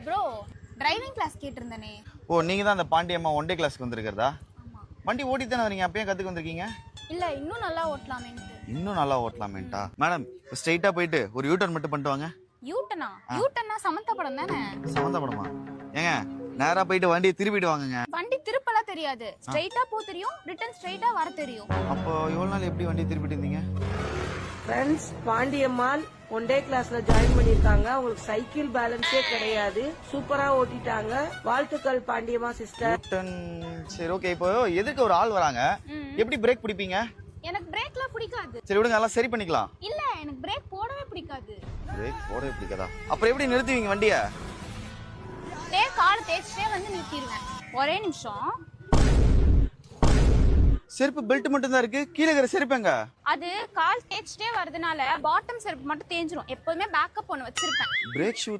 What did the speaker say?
Bro driving class கேட்டிருந்தனே. ஓ நீங்க தான் அந்த பாண்டியம்மா ஒன் டே கிளாஸ்க்கு வந்திருக்கிறதா? வண்டி ஓட்டி தானே வரீங்க, அப்பயே கத்துக்கு வந்திருக்கீங்க? இல்ல இன்னும் நல்லா ஓட்டலாமேன்ட்டு. இன்னும் நல்லா ஓட்டலாமேன்ட்டா? மேடம் ஸ்ட்ரைட்டா போயிட்டு ஒரு யூட்டர்ன் மட்டும் பண்ணிட்டு வாங்க. யூட்டனா? யூட்டனா சமந்தா படம் தானே? சமந்தா படமா? ஏங்க நேரா போயிட்டு வண்டியை திருப்பிட்டு வாங்குங்க. வண்டி திருப்பலாம் தெரியாது, ஸ்ட்ரைட்டா போ தெரியும், ரிட்டர்ன் ஸ்ட்ரைட்டா வர தெரியும். அப்போ இவ்வளவு நாள் எப்படி வண்டியை திருப்பிட்டு இருந்தீங்க? ஃப்ரெண்ட்ஸ், பாண்டியம்மாள் ஒன் டே கிளாஸ்ல ஜாயின் பண்ணிருக்காங்க. அவங்களுக்கு சைக்கிள் பேலன்ஸே கிடையாது, சூப்பரா ஓட்டிட்டாங்க. வாழ்த்துக்கள் பாண்டியம்மா சிஸ்டர். யூட்டர்ன் சரி ஓகே. இப்போ எதுக்கு ஒரு ஆள் வராங்க, எப்படி பிரேக் பிடிப்பீங்க? எனக்கு பிரேக்லாம் பிடிக்காது. சரி விடுங்க, எல்லாம் சரி பண்ணிக்கலாம். இல்ல எனக்கு பிரேக் போடவே பிடிக்காது. பிரேக் போடவே பிடிக்காதா? அப்புறம் எப்படி நிறுத்துவீங்க வண்டியை? கால் தேய்ச்சிட்டே வந்து நிறுத்திடுவேன். ஒரே நிமிஷம். செருப்பு பெல்ட் மட்டும் தான் இருக்கு, கீழே இருக்கிற செருப்புங்க. அது கால் தேய்ச்சிட்டே வரதுனால பாட்டம் செருப்பு மட்டும் தேஞ்சிரும். எப்போதுமே பேக்கப் ஒன்று வச்சிருப்பேன். Brake shoe